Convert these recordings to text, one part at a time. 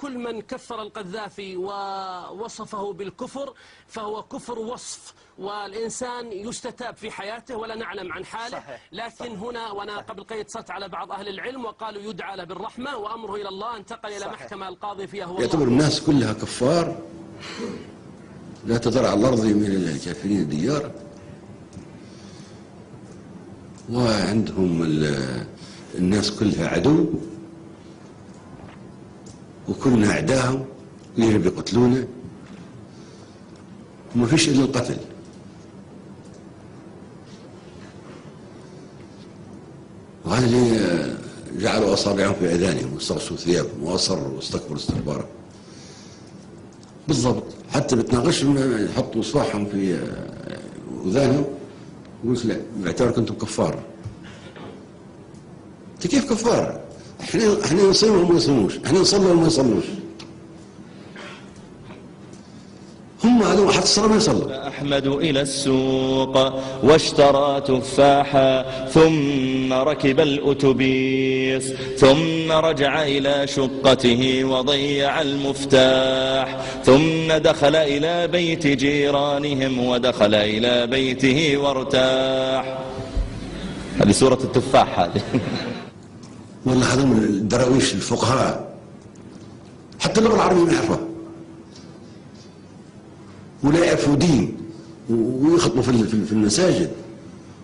كل من كفر القذافي ووصفه بالكفر فهو كفر وصف، والإنسان يستتاب في حياته ولا نعلم عن حاله. لكن هنا وأنا قبل قليل اتصلت على بعض أهل العلم وقالوا يدعى له بالرحمة وأمره إلى الله، انتقل إلى محكمة القاضي فيها هو يعتبر الناس كلها كفار، لا تذر على الأرض من الكافرين ديار، وعندهم الناس كلها عدو وكلنا أعداهم يجب يقتلونه وما فيش إلا القتل. وهذا اللي جعلوا أصابعهم في أذانهم واستغشوا ثيابهم وأصروا واستكبروا استكبارا بالضبط. حتى بتناقشهم يحطوا صباحهم في أذانهم ويقول لا باعتباركم أنتم كفار. أنت كيف كفار؟ احنا نصيم وهم ما يصوموش، احنا نصلي وهم ما يصلوش. هم هذول حتى الصلاة ما يصلوا. أحمد إلى السوق واشترى تفاحا ثم ركب الأتوبيس ثم رجع إلى شقته وضيع المفتاح ثم دخل إلى بيت جيرانهم ودخل إلى بيته وارتاح. هذه سورة التفاح هذه. والله هذول الدراويش الفقهاء حتى اللغة العربية ما يعرفوها ولا يعرفوا دين، ويخطبوا في المساجد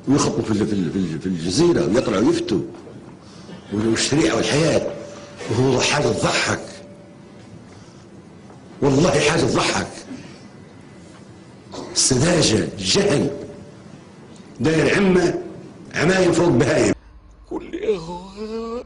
ويخطبوا في الجزيرة ويقرأوا ويفتوا والشريعة والحياة، وهو حاجة تضحك والله، حاجة تضحك. السذاجة الجهل داير عمايم فوق بهايم. كل إخوة